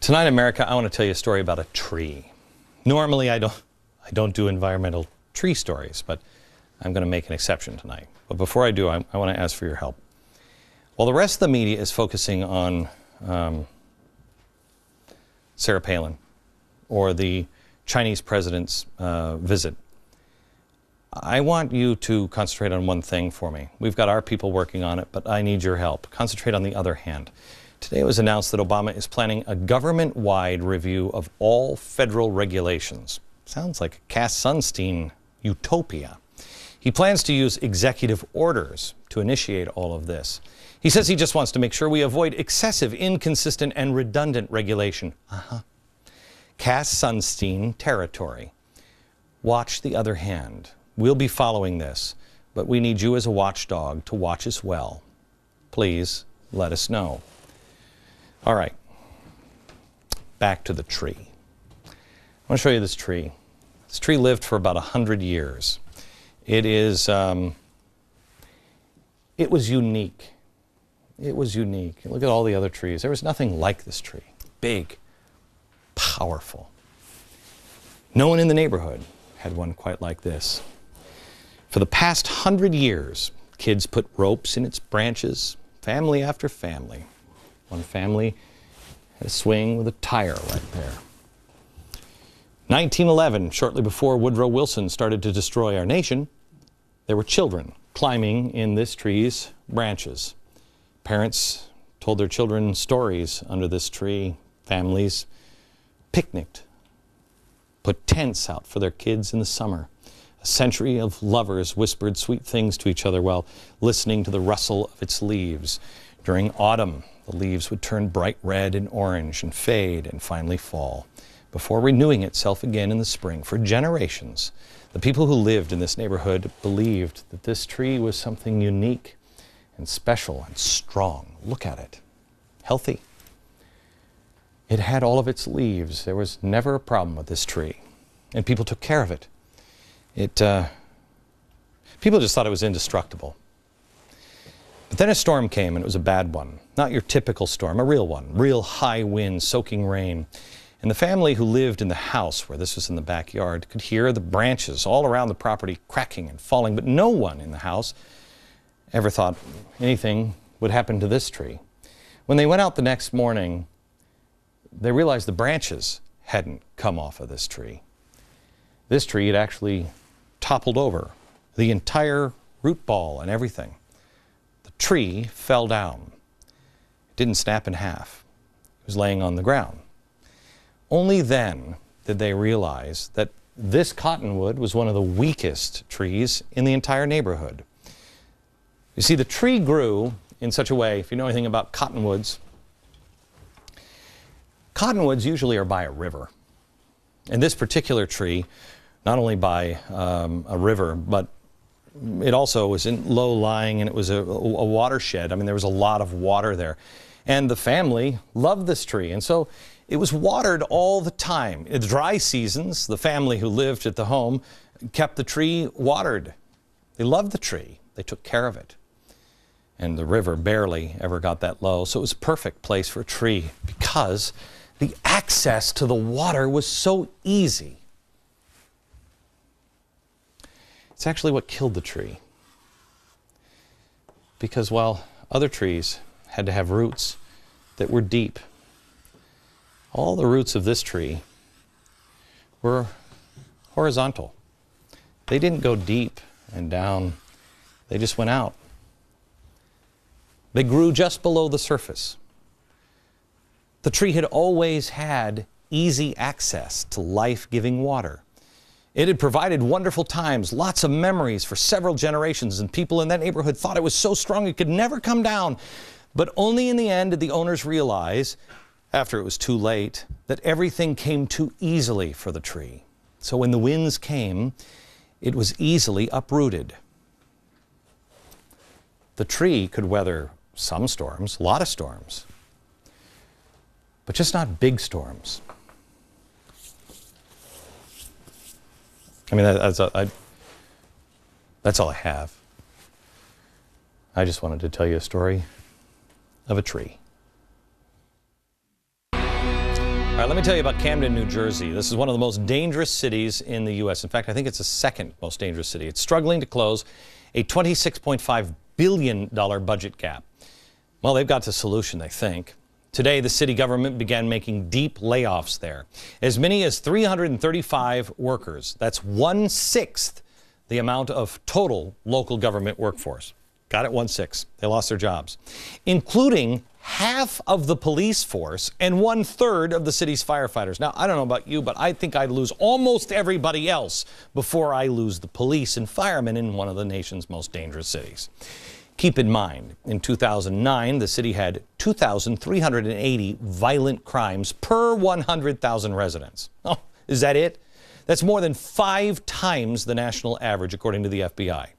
Tonight in America, I want to tell you a story about a tree. Normally, I don't do environmental tree stories, but I'm going to make an exception tonight. But before I do, I want to ask for your help. While the rest of the media is focusing on Sarah Palin or the Chinese president's visit, I want you to concentrate on one thing for me. We've got our people working on it, but I need your help. Concentrate on the other hand. Today it was announced that Obama is planning a government-wide review of all federal regulations. Sounds like a Cass Sunstein utopia. He plans to use executive orders to initiate all of this. He says he just wants to make sure we avoid excessive, inconsistent, and redundant regulation. Cass Sunstein territory. Watch the other hand. We'll be following this, but we need you as a watchdog to watch as well. Please let us know. All right, back to the tree. I want to show you this tree. This tree lived for about 100 years. It was unique. It was unique. Look at all the other trees. There was nothing like this tree. Big, powerful. No one in the neighborhood had one quite like this. For the past 100 years, kids put ropes in its branches, family after family. One family had a swing with a tire right there. 1911, shortly before Woodrow Wilson started to destroy our nation, there were children climbing in this tree's branches. Parents told their children stories under this tree. Families picnicked, put tents out for their kids in the summer. A century of lovers whispered sweet things to each other while listening to the rustle of its leaves. During autumn, the leaves would turn bright red and orange and fade and finally fall, before renewing itself again in the spring. For generations, the people who lived in this neighborhood believed that this tree was something unique and special and strong. Look at it. Healthy. It had all of its leaves. There was never a problem with this tree. And people took care of it. People just thought it was indestructible. But then a storm came, and it was a bad one. Not your typical storm, a real one. Real high wind, soaking rain. And the family who lived in the house, where this was in the backyard, could hear the branches all around the property cracking and falling. But no one in the house ever thought anything would happen to this tree. When they went out the next morning, they realized the branches hadn't come off of this tree. This tree had actually toppled over, the entire root ball and everything. The tree fell down. It didn't snap in half. It was laying on the ground. Only then did they realize that this cottonwood was one of the weakest trees in the entire neighborhood. You see, the tree grew in such a way, if you know anything about cottonwoods usually are by a river. And this particular tree, not only by a river, but it also was in low-lying, and it was a watershed. I mean, there was a lot of water there. And the family loved this tree, and so it was watered all the time. In the dry seasons, the family who lived at the home kept the tree watered. They loved the tree. They took care of it. And the river barely ever got that low, so it was a perfect place for a tree because the access to the water was so easy. It's actually what killed the tree. Because while other trees had to have roots that were deep, all the roots of this tree were horizontal. They didn't go deep and down. They just went out. They grew just below the surface. The tree had always had easy access to life-giving water. It had provided wonderful times, lots of memories for several generations, and people in that neighborhood thought it was so strong it could never come down. But only in the end did the owners realize, after it was too late, that everything came too easily for the tree. So when the winds came, it was easily uprooted. The tree could weather some storms, a lot of storms, but just not big storms. I mean, that's all I have. I just wanted to tell you a story of a tree. All right, let me tell you about Camden, New Jersey. This is one of the most dangerous cities in the U.S. In fact, I think it's the second most dangerous city. It's struggling to close a $26.5 billion budget gap. Well, they've got the solution, they think. Today, the city government began making deep layoffs there. As many as 335 workers. That's 1/6 the amount of total local government workforce. Got it, 1/6. They lost their jobs, including half of the police force and 1/3 of the city's firefighters. Now, I don't know about you, but I think I'd lose almost everybody else before I lose the police and firemen in one of the nation's most dangerous cities. Keep in mind, in 2009, the city had 2,380 violent crimes per 100,000 residents. Oh, is that it? That's more than 5 times the national average, according to the FBI.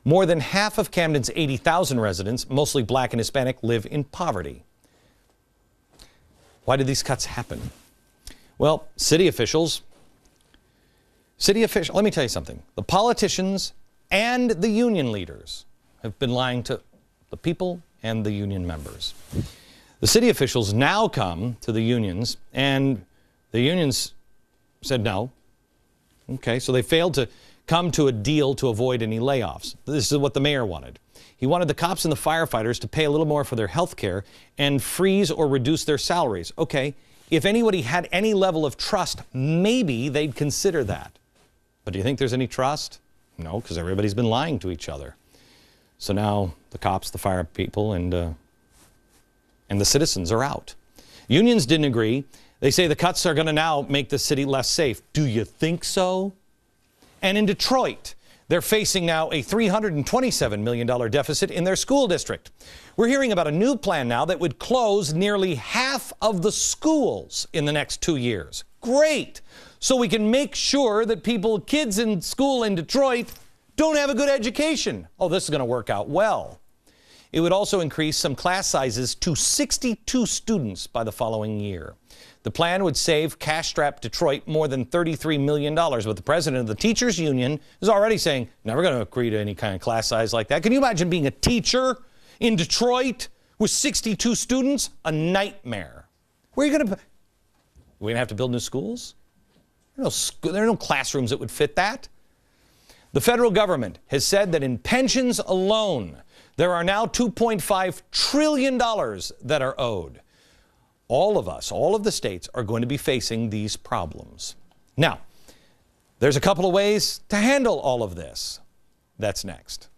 More than half of Camden's 80,000 residents, mostly black and Hispanic, live in poverty. Why did these cuts happen? Well, city officials, let me tell you something. The politicians and the union leaders have been lying to the people and the union members. The city officials now come to the unions, and the unions said no. Okay, so they failed to come to a deal to avoid any layoffs. This is what the mayor wanted. He wanted the cops and the firefighters to pay a little more for their health care and freeze or reduce their salaries. Okay, if anybody had any level of trust, maybe they'd consider that. But do you think there's any trust? No, because everybody's been lying to each other. So now the cops, the fire people, and the citizens are out. Unions didn't agree. They say the cuts are going to now make the city less safe. Do you think so? And in Detroit, they're facing now a $327 million deficit in their school district. We're hearing about a new plan now that would close nearly half of the schools in the next 2 years. Great! So we can make sure that kids in school in Detroit don't have a good education. Oh, this is going to work out well. It would also increase some class sizes to 62 students by the following year. The plan would save cash-strapped Detroit more than $33 million, but the president of the teachers union is already saying, never going to agree to any kind of class size like that. Can you imagine being a teacher in Detroit with 62 students? A nightmare. Where are you going to... We're going to have to build new schools? There are no classrooms that would fit that. The federal government has said that in pensions alone, there are now $2.5 trillion that are owed. All of us, all of the states are going to be facing these problems. Now, there's a couple of ways to handle all of this. That's next.